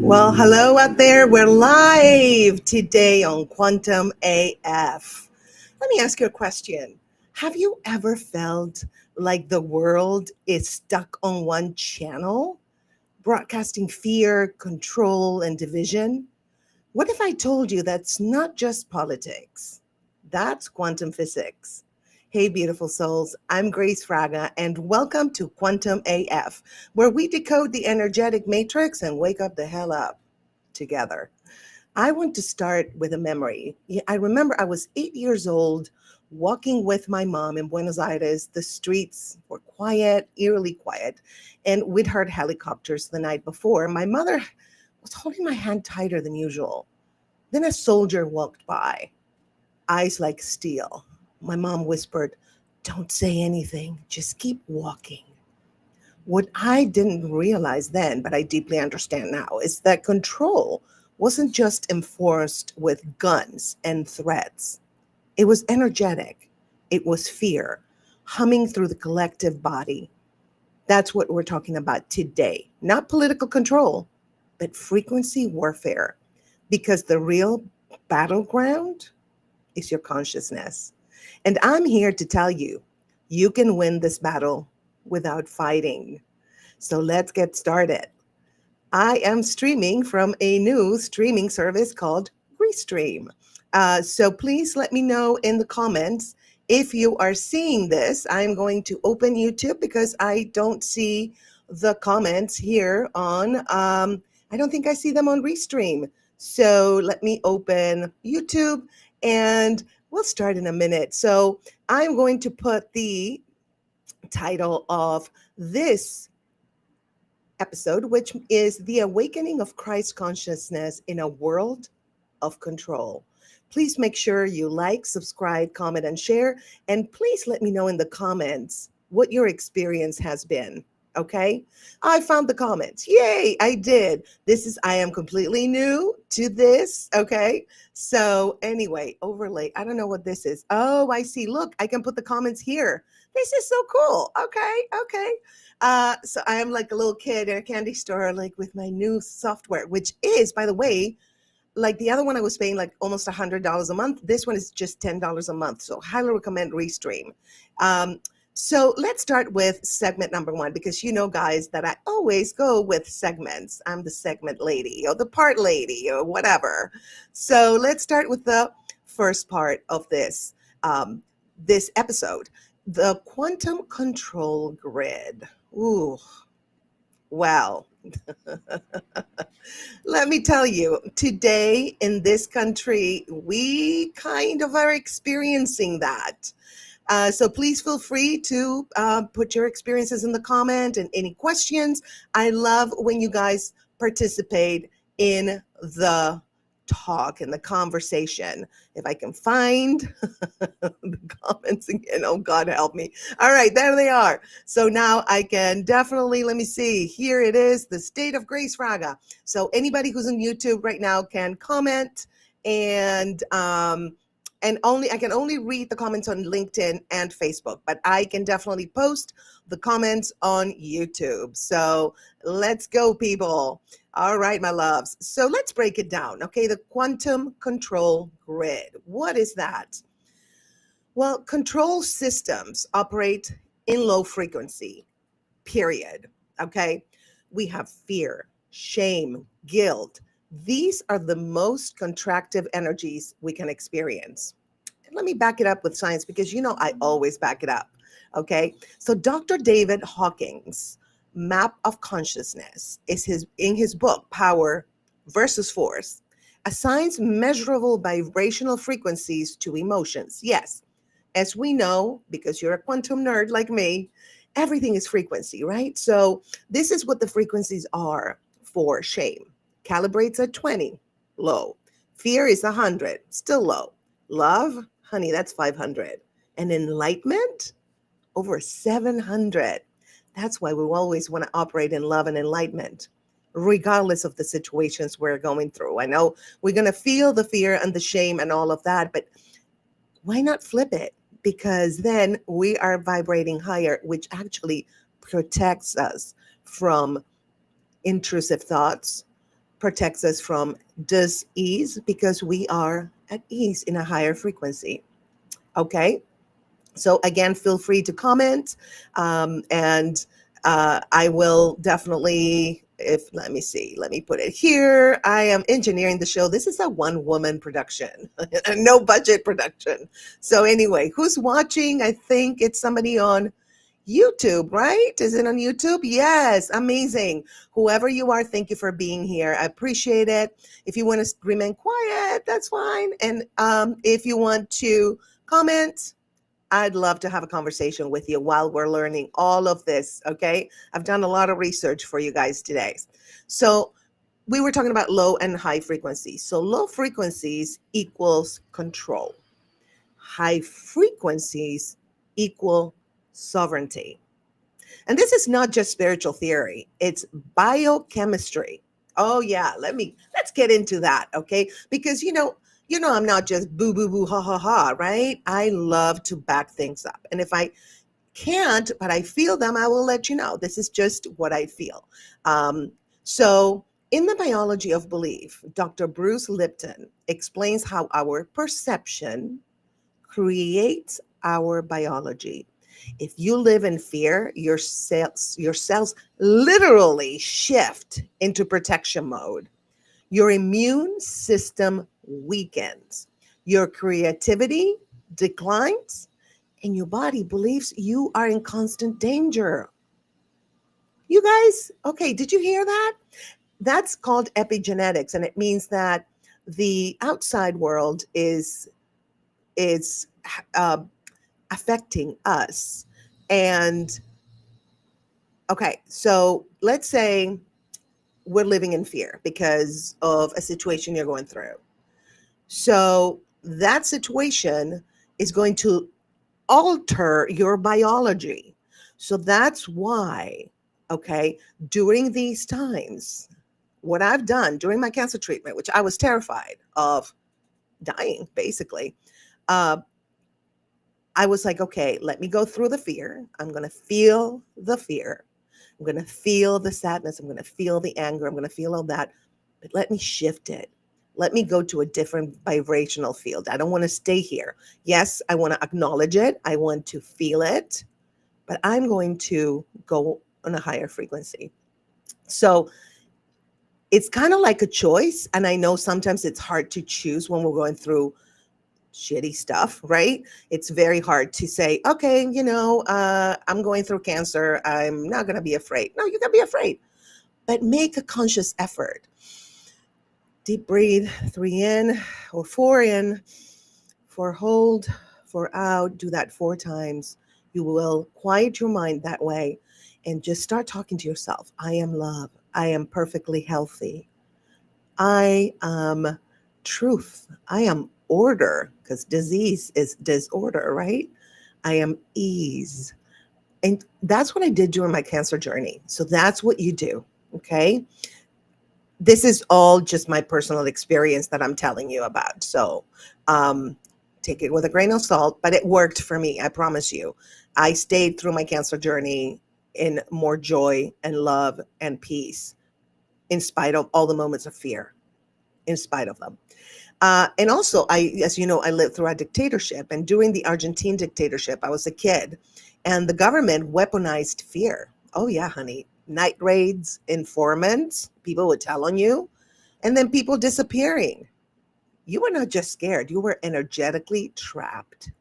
Well, hello out there. We're live today on Quantum AF. Let me ask you a question. Have you ever felt like the world is stuck on one channel, broadcasting fear, control, and division? What if I told you that's not just politics? That's quantum physics. Hey, beautiful souls, I'm Grace Fraga, and welcome to Quantum AF, where we decode the energetic matrix and wake up the hell up together. I want to start with a memory. I remember I was 8 years old, walking with my mom in Buenos Aires. The streets were quiet, eerily quiet, and we'd heard helicopters the night before. My mother was holding my hand tighter than usual. Then a soldier walked by, eyes like steel. My mom whispered, "Don't say anything, just keep walking." What I didn't realize then, but I deeply understand now, is that control wasn't just enforced with guns and threats. It was energetic. It was fear humming through the collective body. That's what we're talking about today. Not political control, but frequency warfare. Because the real battleground is your consciousness. And I'm here to tell you, you can win this battle without fighting. So let's get started. I am streaming from a new streaming service called Restream. So please let me know in the comments if you are seeing this. I'm going to open YouTube because I don't see the comments here on, I don't think I see them on Restream. So let me open YouTube and we'll start in a minute. So I'm going to put the title of this episode, which is The Awakening of Christ Consciousness in a World of Control. Please make sure you like, subscribe, comment, and share. And please let me know in the comments what your experience has been. Okay, I found the comments. Yay, I did. I am completely new to this. Okay, so anyway, overlay. I don't know what this is. Oh, I see. Look, I can put the comments here. This is so cool. Okay. So I am like a little kid in a candy store, like with my new software, which is, by the way, like the other one I was paying like almost $100 a month. This one is just $10 a month. So highly recommend Restream. So let's start with segment number one, because you know, guys, that I always go with segments. I'm the segment lady or the part lady or whatever. So let's start with the first part of this episode, the quantum control grid. Ooh, well, let me tell you, today in this country, we kind of are experiencing that. So please feel free to put your experiences in the comment and any questions. I love when you guys participate in the talk and the conversation. If I can find the comments again, oh God help me. All right, there they are. So now I can definitely, let me see, here it is, the state of Grace Fraga. So anybody who's on YouTube right now can comment, and I can only read the comments on LinkedIn and Facebook, but I can definitely post the comments on YouTube. So let's go, people. All right, my loves. So let's break it down. Okay, the quantum control grid. What is that? Well, control systems operate in low frequency, period. Okay, we have fear, shame, guilt. These are the most contractive energies we can experience. And let me back it up with science, because you know I always back it up. Okay, so Dr. David Hawkins' map of consciousness is in his book Power versus Force, assigns measurable vibrational frequencies to emotions. Yes, as we know, because you're a quantum nerd like me, everything is frequency, right? So this is what the frequencies are for shame. Calibrates at 20, low. Fear is 100, still low. Love, honey, that's 500. and enlightenment, over 700. That's why we always want to operate in love and enlightenment, regardless of the situations we're going through. I know we're going to feel the fear and the shame and all of that, but why not flip it? Because then we are vibrating higher, which actually protects us from intrusive thoughts, protects us from dis-ease because we are at ease in a higher frequency. Okay. So again, feel free to comment, and I will definitely. If let me see, let me put it here. I am engineering the show. This is a one-woman production, a no budget production. So anyway, who's watching? I think it's somebody on YouTube, right? Is it on YouTube? Yes, amazing. Whoever you are, thank you for being here. I appreciate it. If you want to remain quiet, that's fine. And if you want to comment, I'd love to have a conversation with you while we're learning all of this. Okay. I've done a lot of research for you guys today. So, we were talking about low and high frequencies. So, low frequencies equals control, high frequencies equal sovereignty. And this is not just spiritual theory, it's biochemistry. Oh yeah, let's get into that, okay? Because I'm not just boo boo boo ha ha ha, right? I love to back things up. And if I can't, but I feel them, I will let you know. This is just what I feel. So in the biology of belief, Dr. Bruce Lipton explains how our perception creates our biology. If you live in fear, your cells literally shift into protection mode. Your immune system weakens. Your creativity declines, and your body believes you are in constant danger. You guys, okay, did you hear that? That's called epigenetics, and it means that the outside world is uh, affecting us. And okay, so let's say we're living in fear because of a situation you're going through. So that situation is going to alter your biology. So that's why, okay, during these times, what I've done during my cancer treatment, which I was terrified of dying, basically, uh, I was like, okay, let me go through the fear. I'm going to feel the fear. I'm going to feel the sadness. I'm going to feel the anger. I'm going to feel all that. But let me shift it. Let me go to a different vibrational field. I don't want to stay here. Yes, I want to acknowledge it. I want to feel it, but I'm going to go on a higher frequency. So it's kind of like a choice. And I know sometimes it's hard to choose when we're going through shitty stuff, right? It's very hard to say, okay, I'm going through cancer. I'm not going to be afraid. No, you can be afraid, but make a conscious effort. Deep breathe, 3 in or 4 in, 4 hold, 4 out. Do that 4 times. You will quiet your mind that way and just start talking to yourself. I am love. I am perfectly healthy. I am truth. I am order, because disease is disorder, right? I am ease. And that's what I did during my cancer journey. So that's what you do. Okay. This is all just my personal experience that I'm telling you about. So um, take it with a grain of salt, but it worked for me. I promise you. I stayed through my cancer journey in more joy and love and peace, in spite of all the moments of fear, in spite of them. And also, as you know, I lived through a dictatorship. And during the Argentine dictatorship, I was a kid, and the government weaponized fear. Oh, yeah, honey. Night raids, informants, people would tell on you, and then people disappearing. You were not just scared, you were energetically trapped.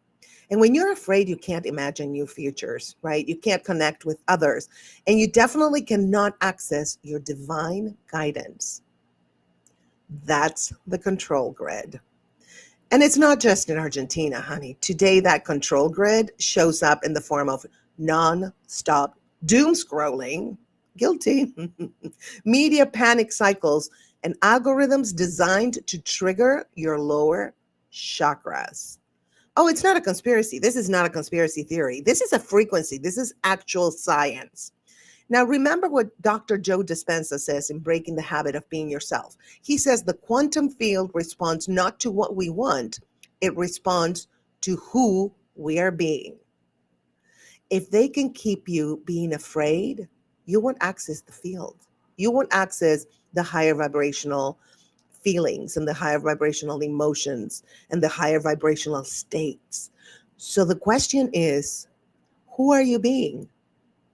And when you're afraid, you can't imagine new futures, right? You can't connect with others, and you definitely cannot access your divine guidance. That's the control grid. And it's not just in Argentina, honey. Today, that control grid shows up in the form of non-stop doom scrolling, guilty, media panic cycles, and algorithms designed to trigger your lower chakras. Oh, it's not a conspiracy. This is not a conspiracy theory. This is a frequency. This is actual science. Now, remember what Dr. Joe Dispenza says in Breaking the Habit of Being Yourself. He says the quantum field responds not to what we want, it responds to who we are being. If they can keep you being afraid, you won't access the field. You won't access the higher vibrational feelings and the higher vibrational emotions and the higher vibrational states. So the question is, who are you being?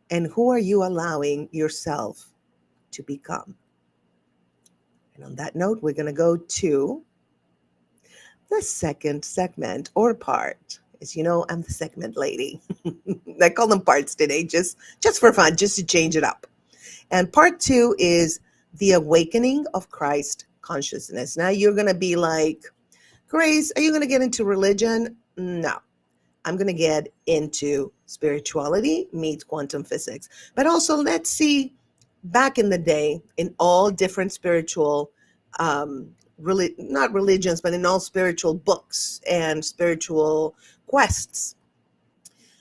And who are you allowing yourself to become? And on that note, we're going to go to the second segment or part. As you know, I'm the segment lady. I call them parts today, just for fun, just to change it up. And part two is the awakening of Christ consciousness. Now you're going to be like, Grace, are you going to get into religion? No. I'm going to get into spirituality meets quantum physics. But also, let's see back in the day in all different spiritual, not religions, but in all spiritual books and spiritual quests,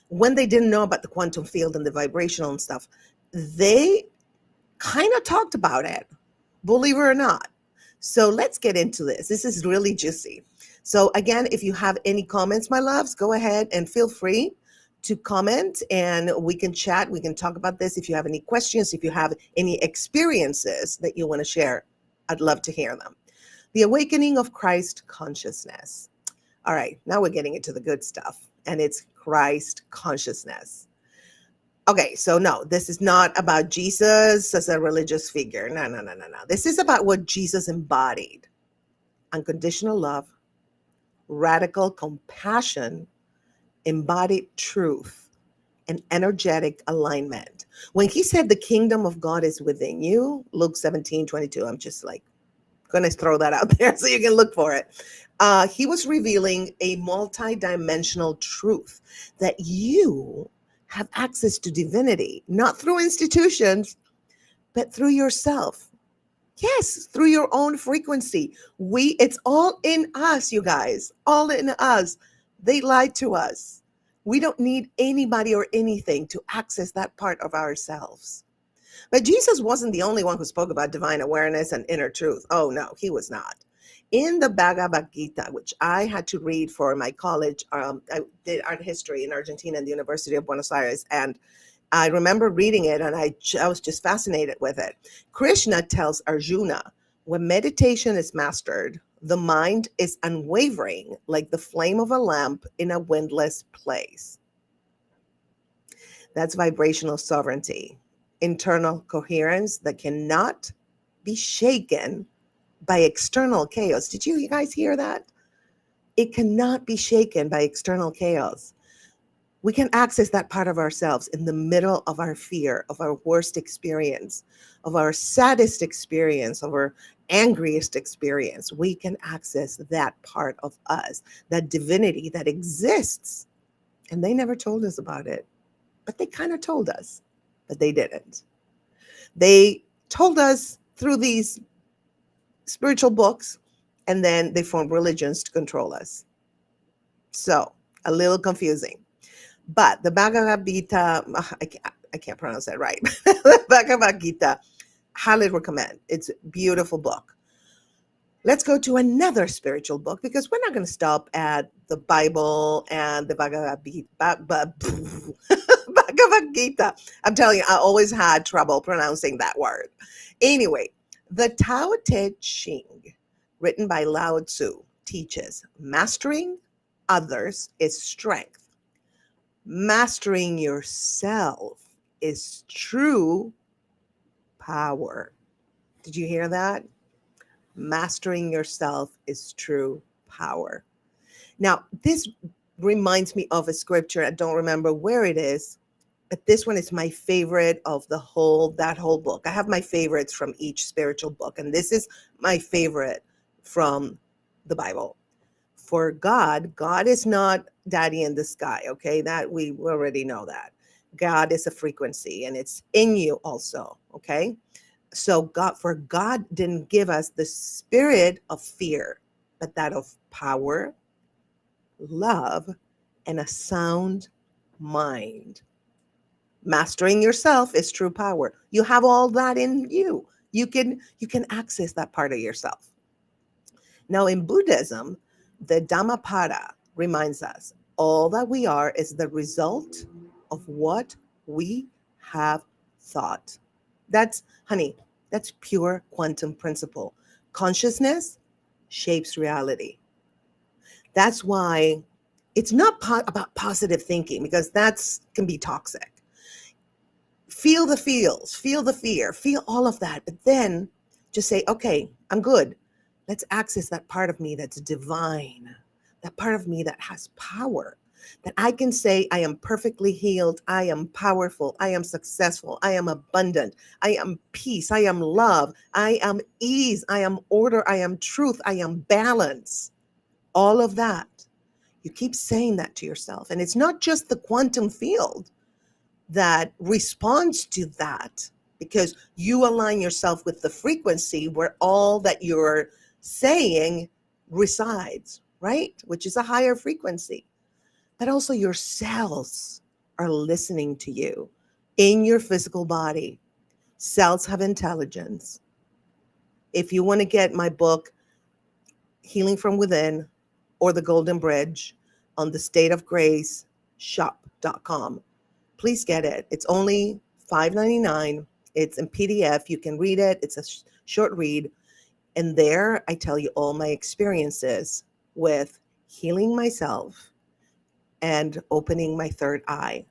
when they didn't know about the quantum field and the vibrational and stuff, they kind of talked about it, believe it or not. So let's get into this. This is really juicy. So again, if you have any comments, my loves, go ahead and feel free to comment and we can chat. We can talk about this. If you have any questions, if you have any experiences that you want to share, I'd love to hear them. The awakening of Christ consciousness. All right, now we're getting into the good stuff, and it's Christ consciousness. Okay, so no, this is not about Jesus as a religious figure. No, no, no, no, no. This is about what Jesus embodied: unconditional love, radical compassion, embodied truth, and energetic alignment. When he said the kingdom of God is within you, Luke 17:22, I'm just like going to throw that out there so you can look for it. He was revealing a multi-dimensional truth that you have access to divinity, not through institutions, but through yourself. Yes, through your own frequency. It's all in us, you guys, all in us. They lied to us. We don't need anybody or anything to access that part of ourselves. But Jesus wasn't the only one who spoke about divine awareness and inner truth. Oh, no, he was not. In the Bhagavad Gita, which I had to read for my college, I did art history in Argentina and the University of Buenos Aires, and I remember reading it and I was just fascinated with it. Krishna tells Arjuna, when meditation is mastered, the mind is unwavering like the flame of a lamp in a windless place. That's vibrational sovereignty, internal coherence that cannot be shaken by external chaos. Did you guys hear that? It cannot be shaken by external chaos. We can access that part of ourselves in the middle of our fear, of our worst experience, of our saddest experience, of our angriest experience. We can access that part of us, that divinity that exists. And they never told us about it, but they kind of told us, but they didn't. They told us through these spiritual books, and then they formed religions to control us. So, a little confusing. But the Bhagavad Gita, I can't pronounce that right. The Bhagavad Gita, highly recommend. It's a beautiful book. Let's go to another spiritual book because we're not going to stop at the Bible and the Bhagavad Gita. I'm telling you, I always had trouble pronouncing that word. Anyway, the Tao Te Ching, written by Lao Tzu, teaches mastering others is strength. Mastering yourself is true power. Did you hear that? Mastering yourself is true power. Now, this reminds me of a scripture. I don't remember where it is, but this one is my favorite of that whole book. I have my favorites from each spiritual book, and this is my favorite from the Bible. For God is not daddy in the sky, okay? That we already know that. God is a frequency and it's in you also, okay? So God didn't give us the spirit of fear, but that of power, love, and a sound mind. Mastering yourself is true power. You have all that in you. You can access that part of yourself. Now in Buddhism, the Dhammapada reminds us all that we are is the result of what we have thought. That's, honey, that's pure quantum principle. Consciousness shapes reality. That's why it's not about positive thinking, because that's can be toxic. Feel the feels, feel the fear, feel all of that, but then just say, okay, I'm good. Let's access that part of me that's divine, that part of me that has power, that I can say, I am perfectly healed, I am powerful, I am successful, I am abundant, I am peace, I am love, I am ease, I am order, I am truth, I am balance. All of that. You keep saying that to yourself. And it's not just the quantum field that responds to that, because you align yourself with the frequency where all that you're saying resides, right? Which is a higher frequency. But also your cells are listening to you in your physical body. Cells have intelligence. If you want to get my book, Healing from Within, or The Golden Bridge, on the State of Grace shop.com, please get it. It's only $5.99. It's in PDF. You can read it. It's a short read. And there I tell you all my experiences with healing myself and opening my third eye.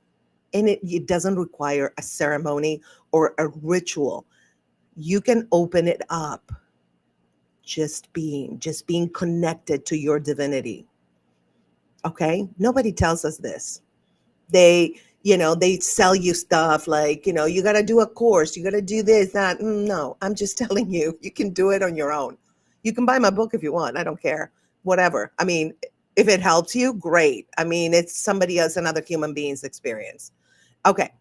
And it doesn't require a ceremony or a ritual. You can open it up just being connected to your divinity. Okay? Nobody tells us this. They sell you stuff like, you got to do a course, you got to do this, that. No, I'm just telling you, you can do it on your own. You can buy my book if you want. I don't care. Whatever. I mean, if it helps you, great. I mean, it's somebody else, another human being's experience. Okay,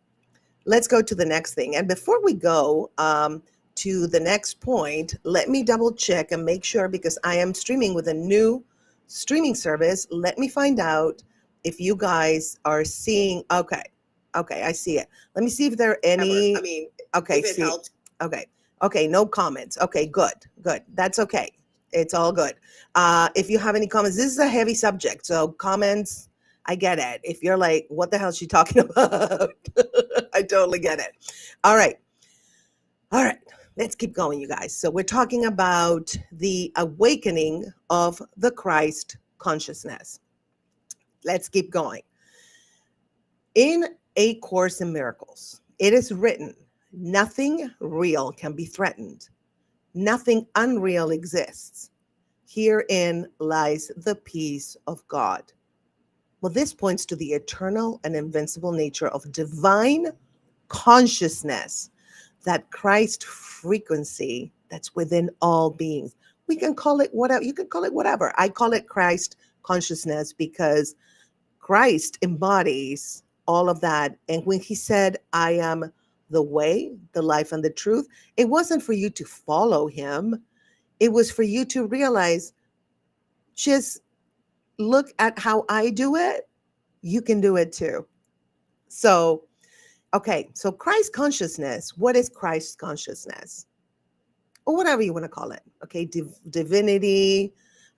let's go to the next thing. And before we go to the next point, let me double check and make sure, because I am streaming with a new streaming service. Let me find out if you guys are seeing. Okay. Okay, I see it. Let me see if there are any. I mean, Okay, if it see. helps. Okay. Okay, no comments. Okay, good. Good. That's okay. It's all good. If you have any comments, this is a heavy subject. So comments, I get it. If you're like, what the hell is she talking about? I totally get it. All right. All right. Let's keep going, you guys. So we're talking about the awakening of the Christ consciousness. Let's keep going. In A Course in Miracles, it is written, nothing real can be threatened. Nothing unreal exists. Herein lies the peace of God. Well, this points to the eternal and invincible nature of divine consciousness, that Christ frequency that's within all beings. We can call it whatever, you can call it whatever. I call it Christ consciousness because Christ embodies all of that. And when he said, I am the way, the life, and the truth, it wasn't for you to follow him. It was for you to realize, just look at how I do it. You can do it too. So, okay, so Christ consciousness, what is Christ consciousness? Or whatever you want to call it. Okay, divinity,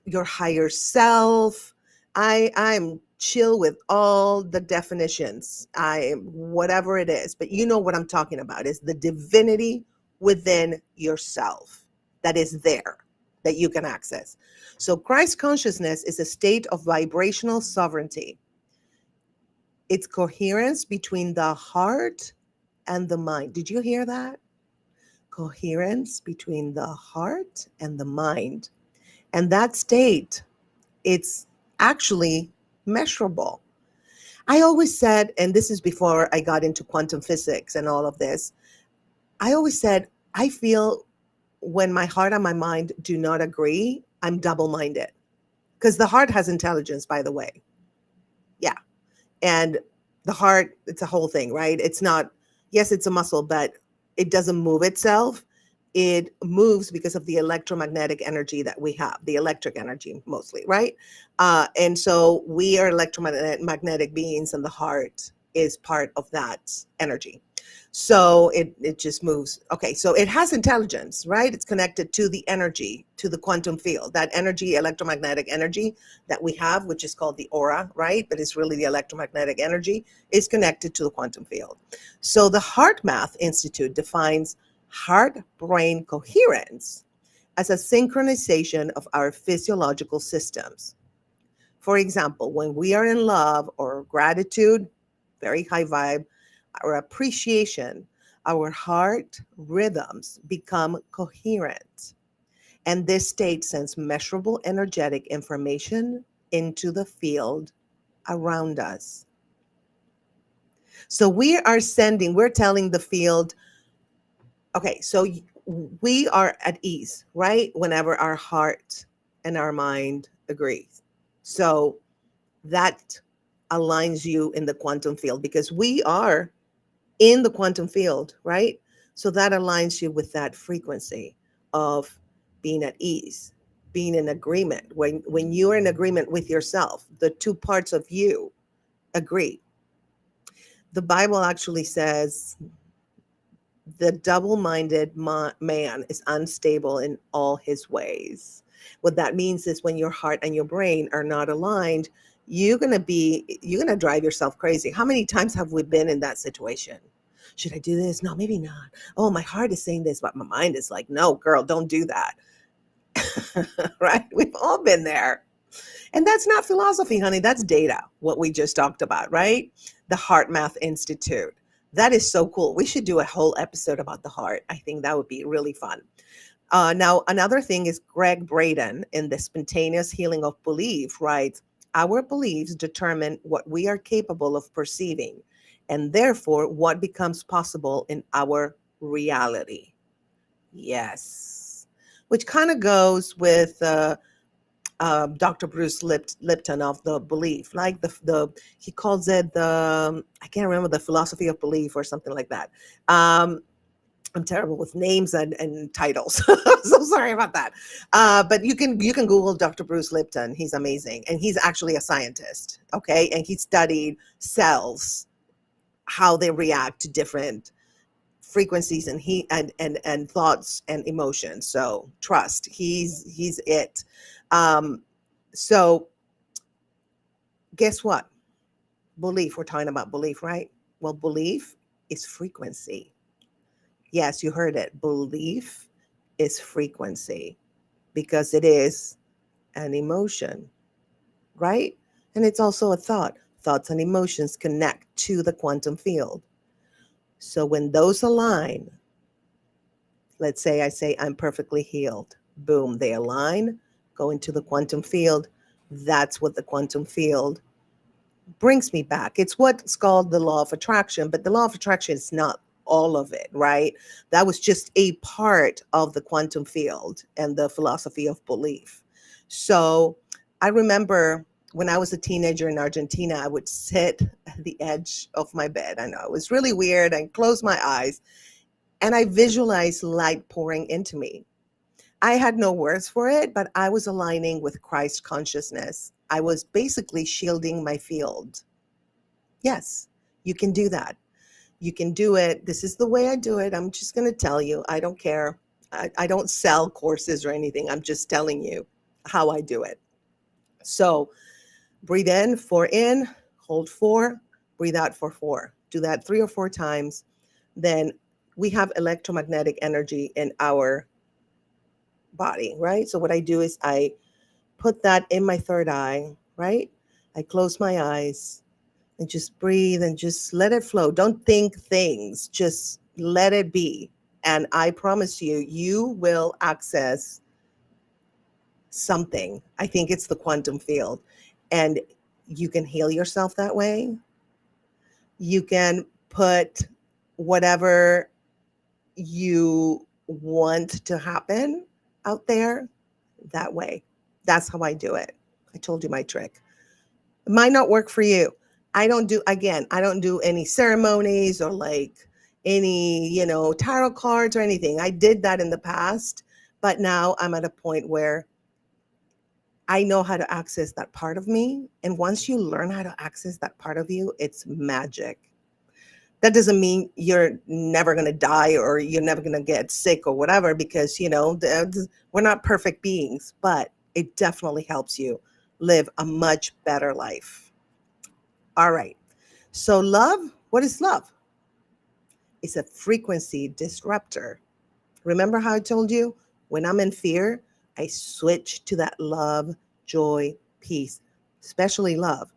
your higher self. I'm chill with all the definitions. I whatever it is, but you know what I'm talking about is the divinity within yourself that is there that you can access. So Christ consciousness is a state of vibrational sovereignty. It's coherence between the heart and the mind. Did you hear that? Coherence between the heart and the mind. And that state, it's actually measurable. I always said, and this is before I got into quantum physics and all of this, I always said, I feel when my heart and my mind do not agree, I'm double minded. Because the heart has intelligence, by the way. Yeah. And the heart, it's a whole thing, right? It's not, yes, it's a muscle, but it doesn't move itself. it moves because of the electromagnetic energy that we have, the electric energy mostly, right? And so we are electromagnetic beings, and the heart is part of that energy. So it just moves. Okay, so it has intelligence, right? It's connected to the energy, to the quantum field, that energy, electromagnetic energy that we have, which is called the aura, right? But it's really the electromagnetic energy, is connected to the quantum field. So the Heart Math Institute defines heart brain coherence as a synchronization of our physiological systems. For example, when we are in love or gratitude, very high vibe, our appreciation, our heart rhythms become coherent. And this state sends measurable energetic information into the field around us. So we're telling the field, okay, so we are at ease, right? Whenever our heart and our mind agrees. So that aligns you in the quantum field because we are in the quantum field, right? So that aligns you with that frequency of being at ease, being in agreement. When you're in agreement with yourself, the two parts of you agree. The Bible actually says the double-minded man is unstable in all his ways. What that means is when your heart and your brain are not aligned, you're gonna drive yourself crazy. How many times have we been in that situation? Should I do this? No, maybe not. Oh, my heart is saying this, but my mind is like, no, girl, don't do that. Right? We've all been there. And that's not philosophy, honey. That's data, what we just talked about, right? The Heart Math Institute. That is so cool. We should do a whole episode about the heart. I think that would be really fun. Now, another thing is Greg Braden in The Spontaneous Healing of Belief writes, our beliefs determine what we are capable of perceiving, and therefore what becomes possible in our reality. Yes. Which kind of goes with Dr. Bruce Lipton of the belief, like the he calls it the I can't remember, the philosophy of belief or something like that. I'm terrible with names and titles, so sorry about that. But you can Google Dr. Bruce Lipton. He's amazing, and he's actually a scientist. Okay, and he studied cells, how they react to different frequencies and he and thoughts and emotions. So trust, he's it. Um, so guess what? Belief. We're talking about belief, right? Well, belief is frequency. Yes, you heard it. Belief is frequency because it is an emotion, right? And it's also a thought. Thoughts and emotions connect to the quantum field. So when those align, let's say I say I'm perfectly healed. Boom, they align, go into the quantum field. That's what the quantum field brings me back. It's what's called the law of attraction, but the law of attraction is not all of it, right? That was just a part of the quantum field and the philosophy of belief. So I remember when I was a teenager in Argentina, I would sit at the edge of my bed. I know it was really weird. I closed my eyes and I visualized light pouring into me. I had no words for it, but I was aligning with Christ consciousness. I was basically shielding my field. Yes, you can do that. You can do it. This is the way I do it. I'm just going to tell you. I don't care. I don't sell courses or anything. I'm just telling you how I do it. So breathe in, 4 in, hold 4, breathe out for 4. Do that 3 or 4 times. Then we have electromagnetic energy in our body, right? So what I do is I put that in my third eye, right? I close my eyes and just breathe and just let it flow. Don't think things, just let it be. And I promise you, you will access something. I think it's the quantum field. And you can heal yourself that way. You can put whatever you want to happen out there that way. That's how I do it. I told you my trick. It might not work for you. I don't do any ceremonies or like any, tarot cards or anything. I did that in the past, but now I'm at a point where I know how to access that part of me. And once you learn how to access that part of you, it's magic. That doesn't mean you're never going to die or you're never going to get sick or whatever, because, we're not perfect beings, but it definitely helps you live a much better life. All right. So, love, what is love? It's a frequency disruptor. Remember how I told you when I'm in fear, I switch to that love, joy, peace, especially love,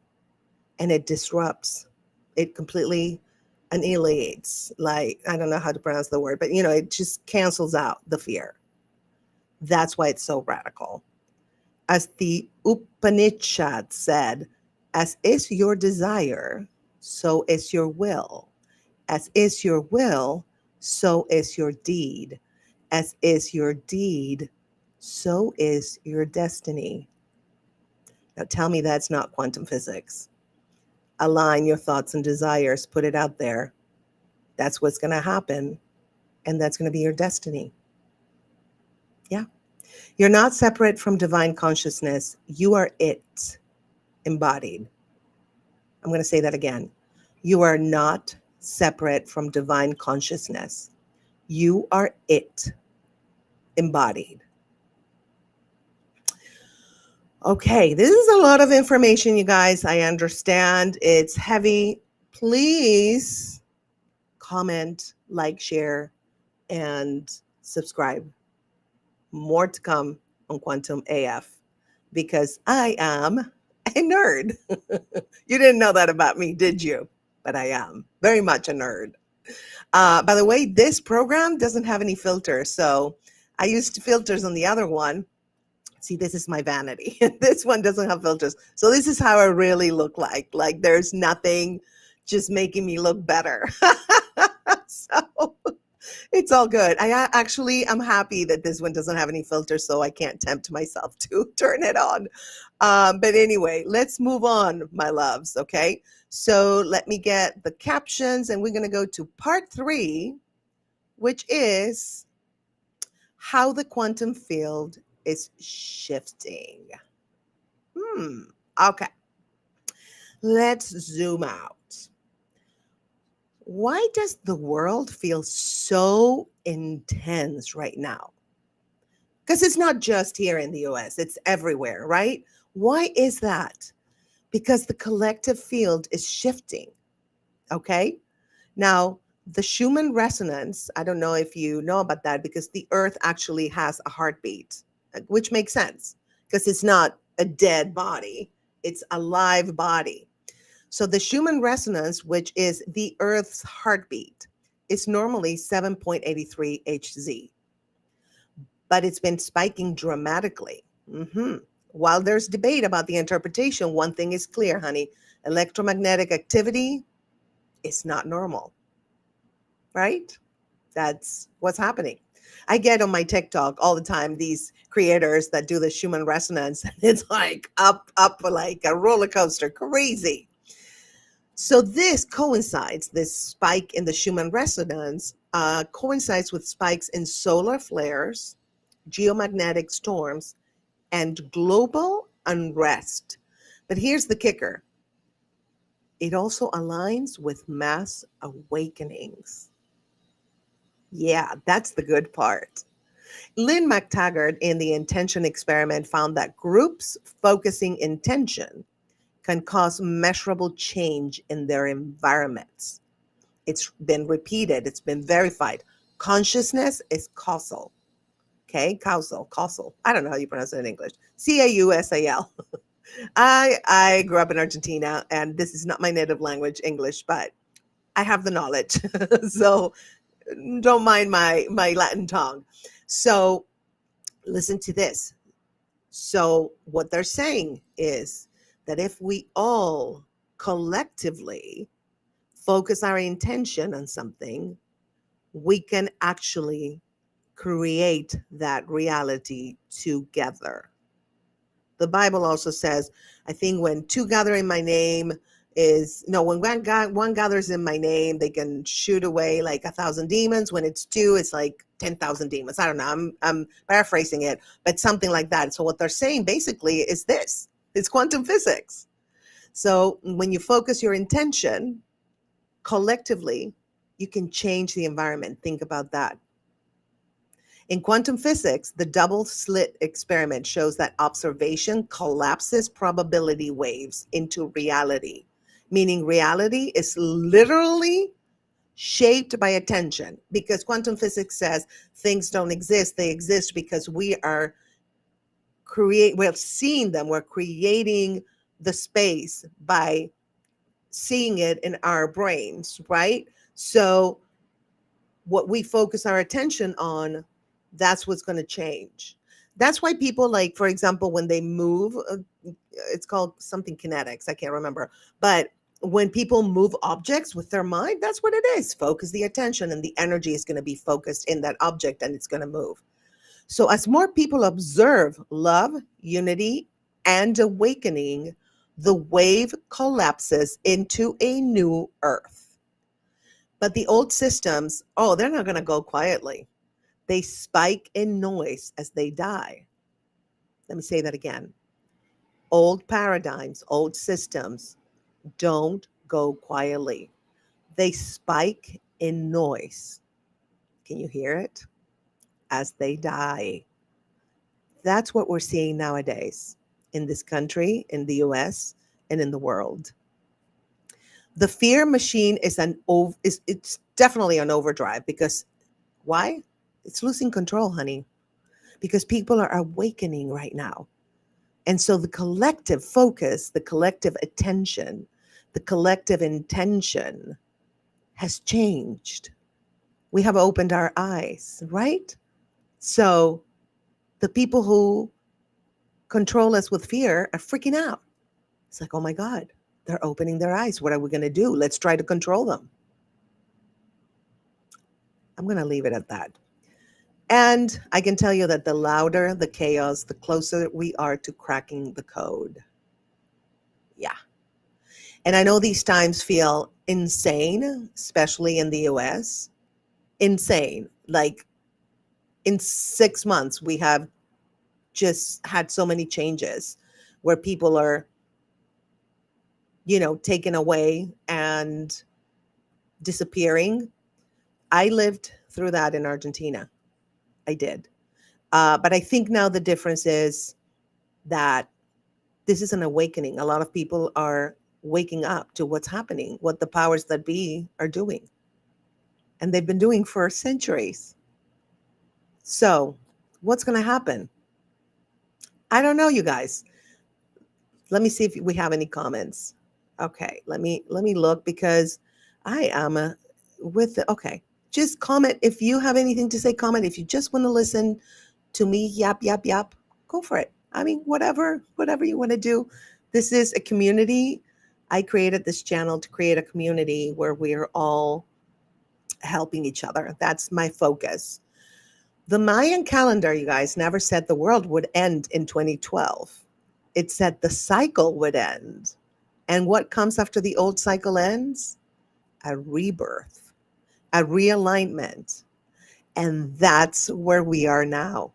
and it disrupts. It completely annihilates, like, I don't know how to pronounce the word, but it just cancels out the fear. That's why it's so radical. As the Upanishad said, as is your desire, so is your will. As is your will, so is your deed. As is your deed, so is your destiny. Now tell me that's not quantum physics. Align your thoughts and desires, put it out there. That's what's going to happen, and that's going to be your destiny. Yeah. You're not separate from divine consciousness. You are it embodied. I'm going to say that again. You are not separate from divine consciousness. You are it embodied. Okay, this is a lot of information, you guys. I understand it's heavy. Please comment, like, share, and subscribe. More to come on Quantum AF because I am a nerd. You didn't know that about me, did you? But I am very much a nerd. By the way, this program doesn't have any filters. So I used filters on the other one. See, this is my vanity. This one doesn't have filters. So this is how I really look like. Like there's nothing just making me look better. So it's all good. I'm happy that this one doesn't have any filters, so I can't tempt myself to turn it on. But anyway, let's move on, my loves. Okay. So let me get the captions, and we're going to go to part 3, which is how the quantum field is shifting. Okay. Let's zoom out. Why does the world feel so intense right now? Because it's not just here in the US, it's everywhere, right? Why is that? Because the collective field is shifting. Okay. Now, the Schumann resonance, I don't know if you know about that, because the earth actually has a heartbeat, which makes sense because it's not a dead body, it's a live body. So the Schumann resonance, which is the earth's heartbeat, is normally 7.83 Hz, but it's been spiking dramatically. While there's debate about the interpretation, one thing is clear, honey. Electromagnetic activity is not normal, right? That's what's happening. I get on my TikTok all the time these creators that do the Schumann resonance, and it's like up like a roller coaster, crazy. So this coincides, this spike in the Schumann resonance coincides with spikes in solar flares, geomagnetic storms, and global unrest. But here's the kicker. It also aligns with mass awakenings. Yeah, that's the good part. Lynn McTaggart in the intention experiment found that groups focusing intention can cause measurable change in their environments. It's been repeated, it's been verified. Consciousness is causal. Okay, causal. I don't know how you pronounce it in English. Causal. I grew up in Argentina, and this is not my native language, English, but I have the knowledge. So don't mind my Latin tongue. So listen to this. So what they're saying is that if we all collectively focus our intention on something, we can actually create that reality together. The Bible also says, I think when two gather in my name, is no, when one gathers in my name, they can shoot away like 1,000 demons. When it's two, it's like 10,000 demons. I don't know. I'm paraphrasing it, but something like that. So what they're saying basically is this: it's quantum physics. So when you focus your intention collectively, you can change the environment. Think about that. In quantum physics, the double slit experiment shows that observation collapses probability waves into reality, meaning reality is literally shaped by attention, because quantum physics says things don't exist. They exist because we're seeing them. We're creating the space by seeing it in our brains, right? So what we focus our attention on, that's what's going to change. That's why people, like, for example, when they move, it's called something kinetics, I can't remember, but when people move objects with their mind, that's what it is. Focus the attention and the energy is going to be focused in that object and it's going to move. So as more people observe love, unity, and awakening, the wave collapses into a new earth. But the old systems, oh, they're not going to go quietly. They spike in noise as they die. Let me say that again. Old paradigms, old systems don't go quietly. They spike in noise. Can you hear it? As they die. That's what we're seeing nowadays in this country, in the US, and in the world. The fear machine it's definitely an overdrive, because why? It's losing control, honey, because people are awakening right now. And so the collective focus, the collective attention, the collective intention has changed. We have opened our eyes, right? So the people who control us with fear are freaking out. It's like, oh my God, they're opening their eyes. What are we going to do? Let's try to control them. I'm going to leave it at that. And I can tell you that the louder the chaos, the closer we are to cracking the code. Yeah. And I know these times feel insane, especially in the US. Insane. Like, in 6 months, we have just had so many changes where people are, taken away and disappearing. I lived through that in Argentina. I did. But I think now the difference is that this is an awakening. A lot of people are waking up to what's happening, what the powers that be are doing. And they've been doing for centuries. So, what's going to happen? I don't know, you guys. Let me see if we have any comments. Okay, let me look, because I am okay. Just comment if you have anything to say. Comment if you just want to listen to me yap yap yap. Go for it. I mean, whatever you want to do. This is a community. I created this channel to create a community where we are all helping each other. That's my focus. The Mayan calendar, you guys, never said the world would end in 2012. It said the cycle would end. And what comes after the old cycle ends? A rebirth, a realignment. And that's where we are now.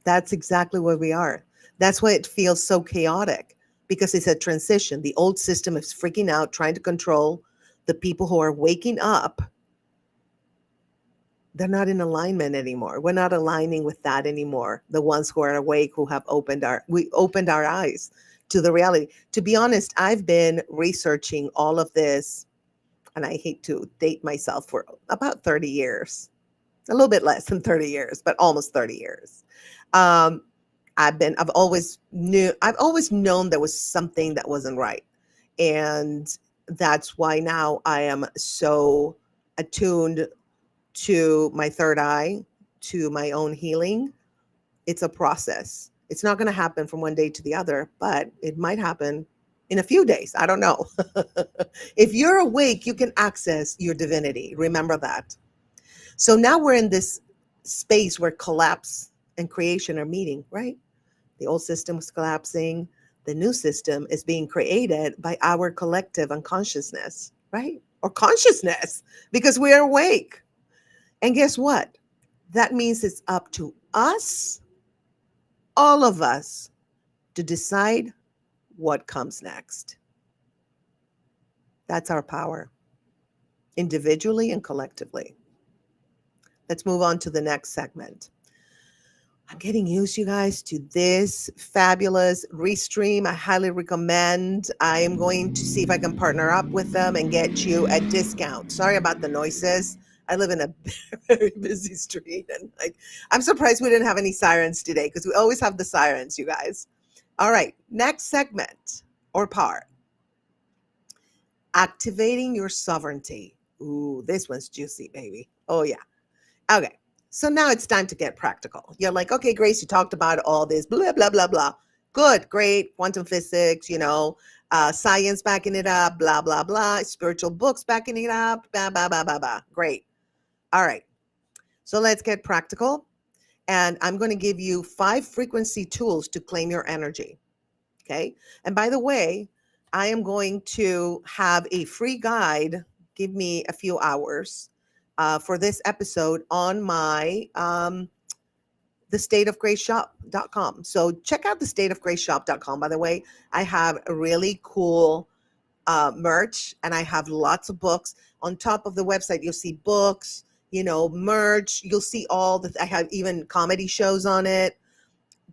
That's exactly where we are. That's why it feels so chaotic, because it's a transition. The old system is freaking out, trying to control the people who are waking up. They're not in alignment anymore. We're not aligning with that anymore. The ones who are awake, who have we opened our eyes to the reality. To be honest, I've been researching all of this, and I hate to date myself, for about 30 years, a little bit less than 30 years, but almost 30 years. Um, I've always known there was something that wasn't right. And that's why now I am so attuned to my third eye, to my own healing. It's a process. It's not going to happen from one day to the other, but it might happen in a few days. I don't know. If you're awake, you can access your divinity. Remember that. So now we're in this space where collapse and creation are meeting, right? The old system was collapsing. The new system is being created by our collective unconsciousness, right? Or consciousness, because we are awake. And guess what? That means it's up to us, all of us, to decide what comes next. That's our power, individually and collectively. Let's move on to the next segment. I'm getting used, you guys, to this fabulous restream. I highly recommend. I am going to see if I can partner up with them and get you a discount. Sorry about the noises. I live in a very busy street, and I'm surprised we didn't have any sirens today, because we always have the sirens, you guys. All right, next segment or part. Activating your sovereignty. Ooh, this one's juicy, baby. Oh yeah. Okay. So now it's time to get practical. You're like, okay, Grace, you talked about all this, blah, blah, blah, blah. Good, great. Quantum physics, science backing it up, blah, blah, blah. Spiritual books backing it up, blah, blah, blah, blah, blah. Great. All right. So let's get practical. And I'm going to give you 5 frequency tools to claim your energy. Okay. And by the way, I am going to have a free guide. Give me a few hours for this episode on my thestateofgraceshop.com. So check out thestateofgraceshop.com. By the way, I have a really cool merch, and I have lots of books. On top of the website, you'll see books, merch. You'll see I have even comedy shows on it.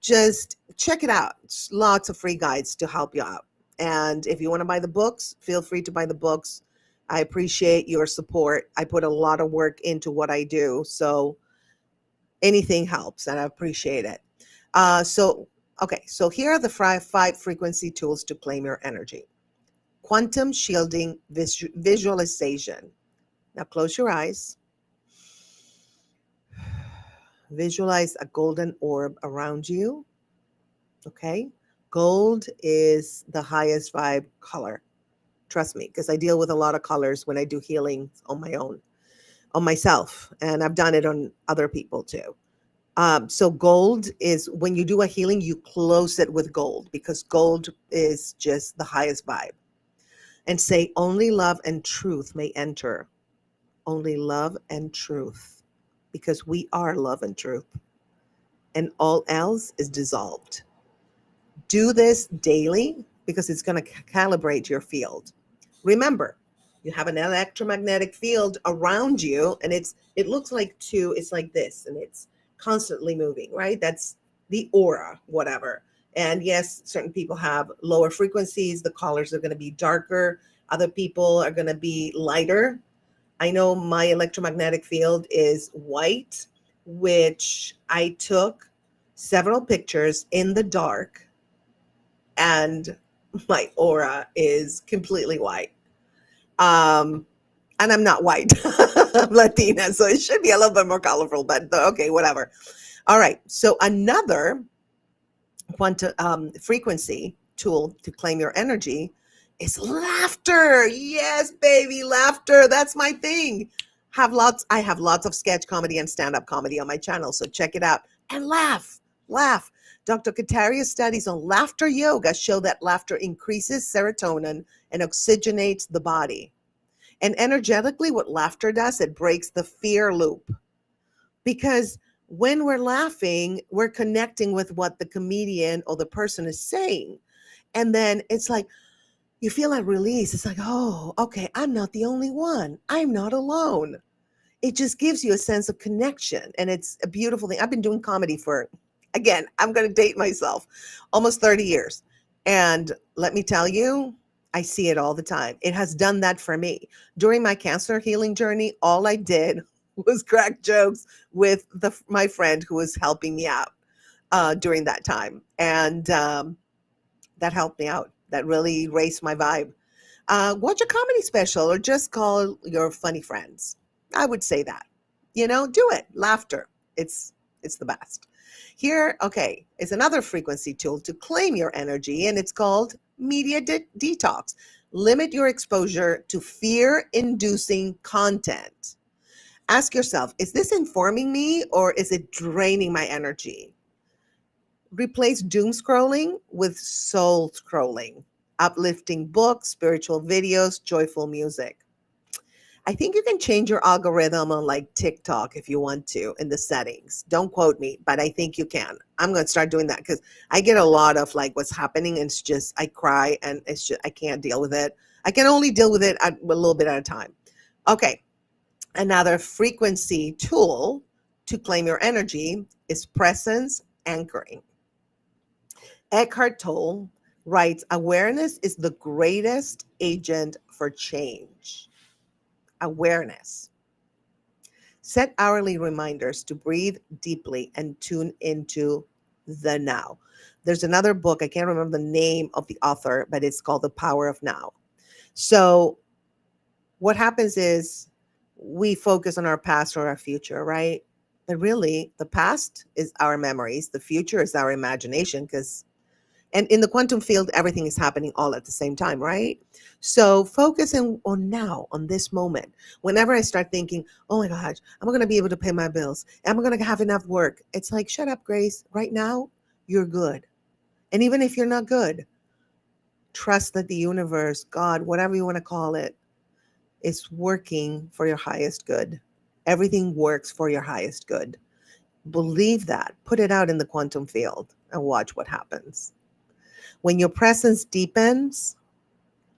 Just check it out. It's lots of free guides to help you out. And if you want to buy the books, feel free to buy the books. I appreciate your support. I put a lot of work into what I do. So anything helps, and I appreciate it. So here are the 5 frequency tools to claim your energy. Quantum shielding visualization. Now close your eyes. Visualize a golden orb around you. Okay. Gold is the highest vibe color. Trust me, because I deal with a lot of colors when I do healing on my own, on myself, and I've done it on other people too. So gold is, when you do a healing, you close it with gold, because gold is just the highest vibe. And say, only love and truth may enter. Only love and truth, because we are love and truth, and all else is dissolved. Do this daily, because it's going to calibrate your field. Remember, you have an electromagnetic field around you, and it looks like it's like this, and it's constantly moving, right? That's the aura, whatever. And yes, certain people have lower frequencies. The colors are going to be darker. Other people are going to be lighter. I know my electromagnetic field is white, which I took several pictures in the dark, and my aura is completely white. And I'm not white. I'm Latina, so it should be a little bit more colorful, but okay, whatever. All right. So another quantum frequency tool to claim your energy is laughter. Yes, baby, laughter. That's my thing. I have lots of sketch comedy and stand-up comedy on my channel, so check it out and laugh. Dr. Kataria's studies on laughter yoga show that laughter increases serotonin and oxygenates the body. And energetically, what laughter does, it breaks the fear loop. Because when we're laughing, we're connecting with what the comedian or the person is saying. And then it's like, you feel that release. It's like, oh, okay, I'm not the only one. I'm not alone. It just gives you a sense of connection. And it's a beautiful thing. I've been doing comedy for, again, I'm going to date myself, almost 30 years. And let me tell you, I see it all the time. It has done that for me. During my cancer healing journey, all I did was crack jokes with my friend who was helping me out during that time. And that helped me out. That really raised my vibe. Watch a comedy special or just call your funny friends. I would say that. Do it. Laughter. It's the best. Here, okay, is another frequency tool to claim your energy, and it's called media detox. Limit your exposure to fear-inducing content. Ask yourself, is this informing me or is it draining my energy? Replace doom scrolling with soul scrolling, uplifting books, spiritual videos, joyful music. I think you can change your algorithm on like TikTok if you want to in the settings. Don't quote me, but I think you can. I'm going to start doing that because I get a lot of like what's happening and it's just, I cry and it's just, I can't deal with it. I can only deal with it a little bit at a time. Okay. Another frequency tool to claim your energy is presence anchoring. Eckhart Tolle writes, awareness is the greatest agent for change. Awareness. Set hourly reminders to breathe deeply and tune into the now. There's another book, I can't remember the name of the author, but it's called The Power of Now. So, what happens is we focus on our past or our future, right? But really, the past is our memories, the future is our imagination, because and in the quantum field, everything is happening all at the same time, right? So focusing on now, on this moment. Whenever I start thinking, oh my gosh, am I going to be able to pay my bills? Am I going to have enough work? It's like, shut up, Grace. Right now, you're good. And even if you're not good, trust that the universe, God, whatever you want to call it, is working for your highest good. Everything works for your highest good. Believe that. Put it out in the quantum field and watch what happens. When your presence deepens,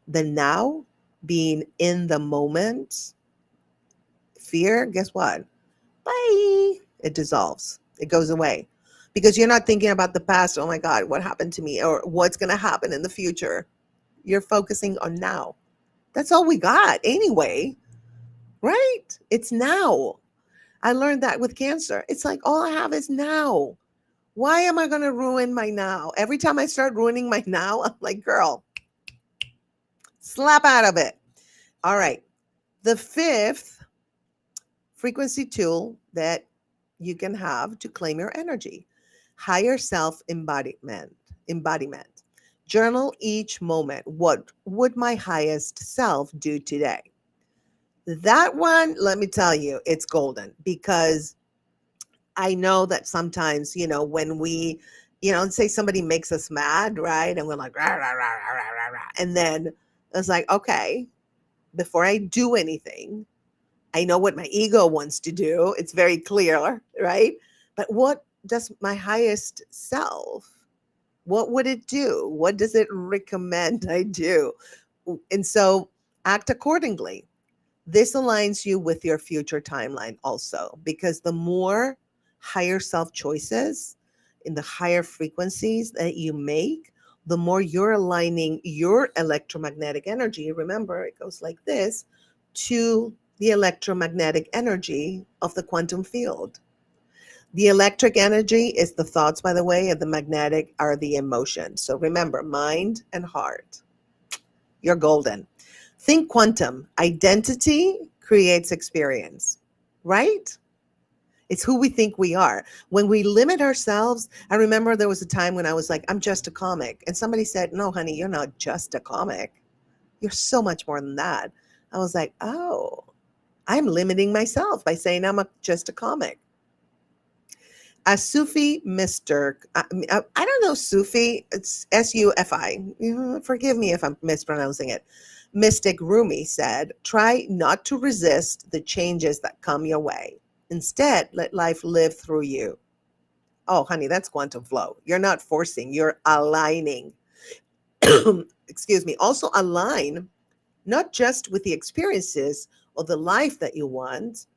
the now, being in the moment, fear, guess what? Bye. It dissolves. It goes away. Because you're not thinking about the past, oh my God, what happened to me, or what's going to happen in the future. You're focusing on now. That's all we got anyway, right? It's now. I learned that with cancer. It's like all I have is now. Why am I going to ruin my now? Every time I start ruining my now, I'm like, girl, slap out of it. All right. The fifth frequency tool that you can have to claim your energy, higher self embodiment. Embodiment. Journal each moment. What would my highest self do today? That one, let me tell you, it's golden because I know that sometimes, when we, say somebody makes us mad, right? And we're like, rah, rah, rah, rah, rah, rah, rah. And then it's like, okay, before I do anything, I know what my ego wants to do. It's very clear, right? But what does my highest self, what would it do? What does it recommend I do? And so act accordingly. This aligns you with your future timeline also, because the more higher self choices in the higher frequencies that you make, the more you're aligning your electromagnetic energy. Remember, it goes like this to the electromagnetic energy of the quantum field. The electric energy is the thoughts, by the way, and the magnetic are the emotions. So remember, mind and heart. You're golden. Think quantum. Identity creates experience, right? It's who we think we are. When we limit ourselves, I remember there was a time when I was like, I'm just a comic. And somebody said, no, honey, you're not just a comic. You're so much more than that. I was like, oh, I'm limiting myself by saying just a comic. A Sufi mystic, I don't know Sufi, it's Sufi. Forgive me if I'm mispronouncing it. Mystic Rumi said, try not to resist the changes that come your way. Instead, let life live through you. Oh, honey, that's quantum flow. You're not forcing, you're aligning. Excuse me. Also align not just with the experiences or the life that you want,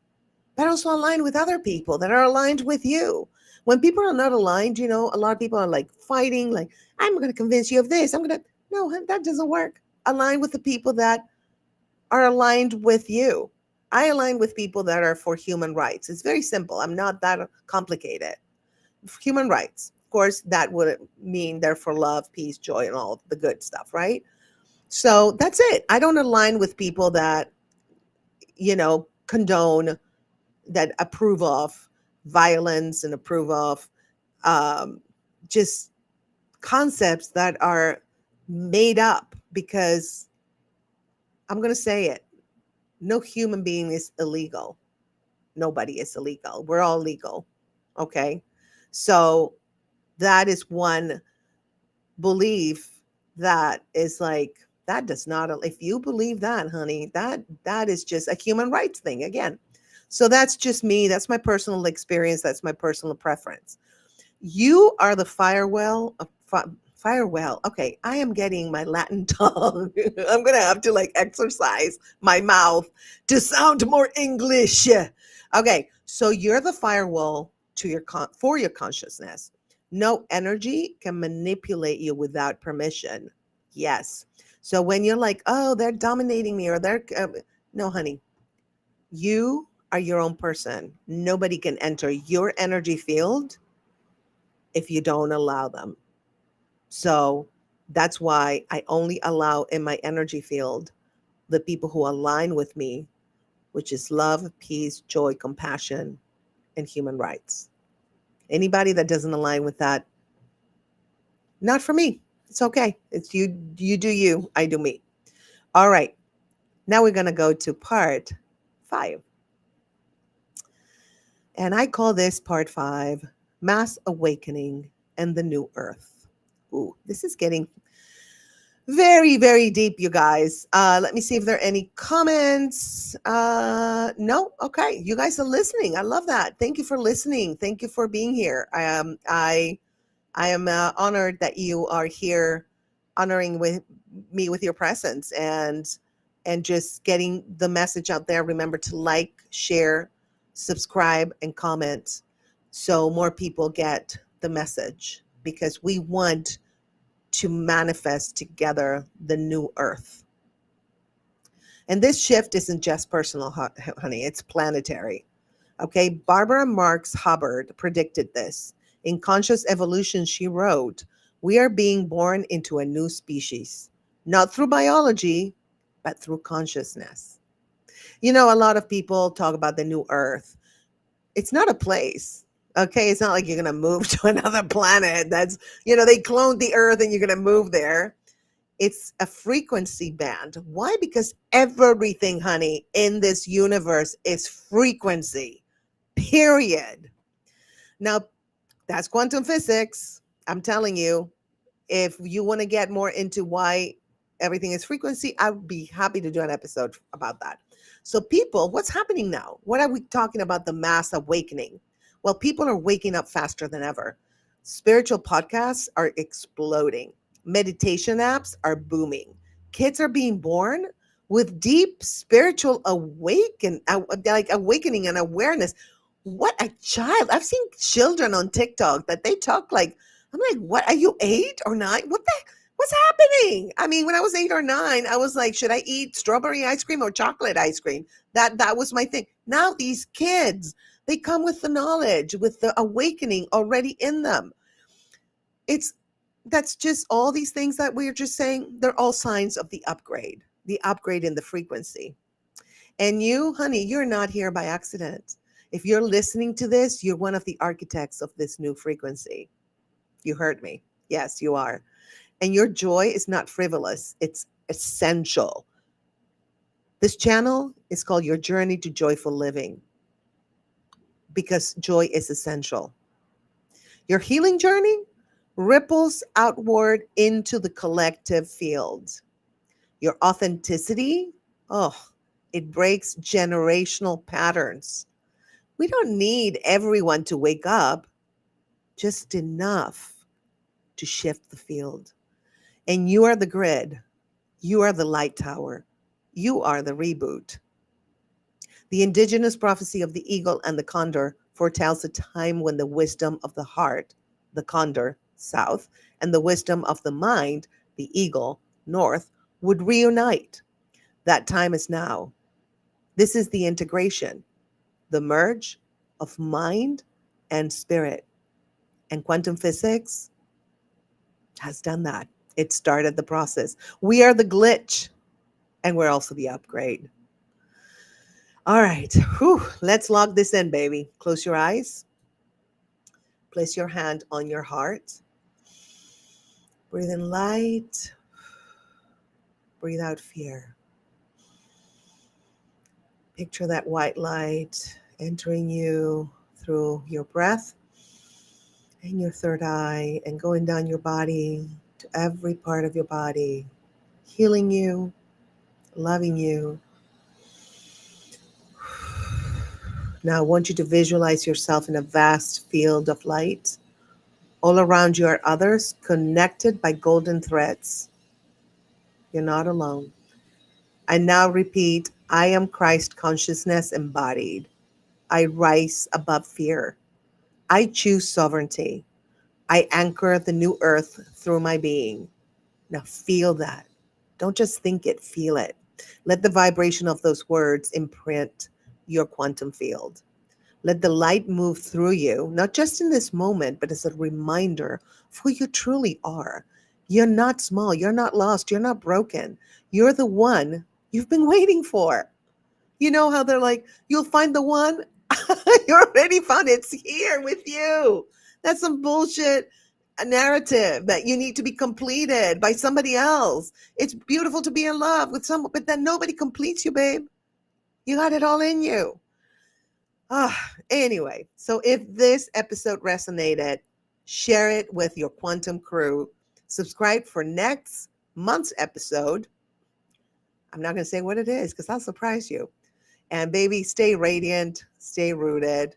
but also align with other people that are aligned with you. When people are not aligned, a lot of people are like fighting, like, I'm going to convince you of this. No, that doesn't work. Align with the people that are aligned with you. I align with people that are for human rights. It's very simple. I'm not that complicated. Human rights. Of course, that would mean they're for love, peace, joy, and all the good stuff, right? So that's it. I don't align with people that, condone, that approve of violence and approve of um, just concepts that are made up, because I'm going to say it, no human being is illegal. Nobody is illegal. We're all legal. Okay. So That is one belief that is like, that does not, if you believe that, honey, that is just a human rights thing again. So that's just me. That's my personal experience. That's my personal preference. You are the firewell. Firewell. Okay, I am getting my Latin tongue. I'm gonna have to like exercise my mouth to sound more English. Okay, so you're the firewall to your for your consciousness. No energy can manipulate you without permission. Yes. So when you're like, oh, they're dominating me, or they're no, honey, you are your own person. Nobody can enter your energy field if you don't allow them. So that's why I only allow in my energy field the people who align with me, which is love, peace, joy, compassion, and human rights. Anybody that doesn't align with that, not for me. It's okay. It's you. You do you. I do me. All right. Now we're going to go to part 5. And I call this part 5 Mass Awakening and the New Earth. Ooh, this is getting very, very deep, you guys. Let me see if there are any comments. No, okay. You guys are listening. I love that. Thank you for listening. Thank you for being here. I am honored that you are here, honoring with me with your presence and just getting the message out there. Remember to like, share, subscribe, and comment so more people get the message, because we want to manifest together the new earth. And this shift isn't just personal, honey, it's planetary. Okay, Barbara Marx Hubbard predicted this. In Conscious Evolution, she wrote, we are being born into a new species, not through biology, but through consciousness. You know, a lot of people talk about the new earth. It's not a place. Okay, it's not like you're going to move to another planet. That's, they cloned the earth and you're going to move there. It's a frequency band. Why? Because everything, honey, in this universe is frequency, period. Now, that's quantum physics. I'm telling you, if you want to get more into why everything is frequency, I would be happy to do an episode about that. So, people, what's happening now? What are we talking about? The mass awakening. Well, people are waking up faster than ever. Spiritual podcasts are exploding. Meditation apps are booming. Kids are being born with deep spiritual awakening and awareness. What a child. I've seen children on TikTok that they talk like, I'm like, what, are you 8 or 9? What's happening? I mean, when I was 8 or 9, I was like, should I eat strawberry ice cream or chocolate ice cream? That was my thing. Now these kids, they come with the knowledge, with the awakening already in them. That's just all these things that we're just saying, they're all signs of the upgrade in the frequency. And you, honey, you're not here by accident. If you're listening to this, you're one of the architects of this new frequency. You heard me. Yes, you are. And your joy is not frivolous, it's essential. This channel is called Your Journey to Joyful Living because joy is essential. Your healing journey ripples outward into the collective field. Your authenticity, oh, it breaks generational patterns. We don't need everyone to wake up, just enough to shift the field. And you are the grid. You are the light tower. You are the reboot. The indigenous prophecy of the eagle and the condor foretells a time when the wisdom of the heart, the condor, south, and the wisdom of the mind, the eagle, north, would reunite. That time is now. This is the integration, the merge of mind and spirit. And quantum physics has done that. It started the process. We are the glitch, and we're also the upgrade. All right. Whew. Let's log this in, baby. Close your eyes. Place your hand on your heart. Breathe in light. Breathe out fear. Picture that white light entering you through your breath and your third eye, and going down your body to every part of your body, healing you, loving you. Now, I want you to visualize yourself in a vast field of light. All around you are others connected by golden threads. You're not alone. I now repeat, I am Christ consciousness embodied. I rise above fear. I choose sovereignty. I anchor the new earth through my being. Now feel that. Don't just think it, feel it. Let the vibration of those words imprint your quantum field. Let the light move through you, not just in this moment, but as a reminder of who you truly are. You're not small. You're not lost. You're not broken. You're the one you've been waiting for. You know how they're like, you'll find the one? You already found it. It's here with you. That's some bullshit narrative that you need to be completed by somebody else. It's beautiful to be in love with someone, but then nobody completes you, babe. You got it all in you. Anyway, so if this episode resonated, share it with your quantum crew. Subscribe for next month's episode. I'm not going to say what it is because I'll surprise you. And baby, stay radiant, stay rooted,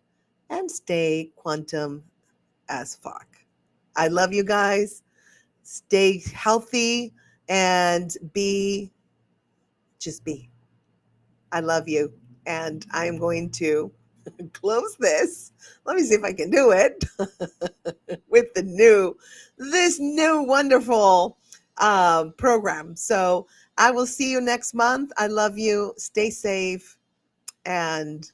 and stay quantum as fuck. I love you guys. Stay healthy and just be. I love you. And I'm going to close this. Let me see if I can do it with this new wonderful program. So I will see you next month. I love you. Stay safe and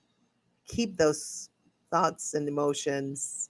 keep those thoughts and emotions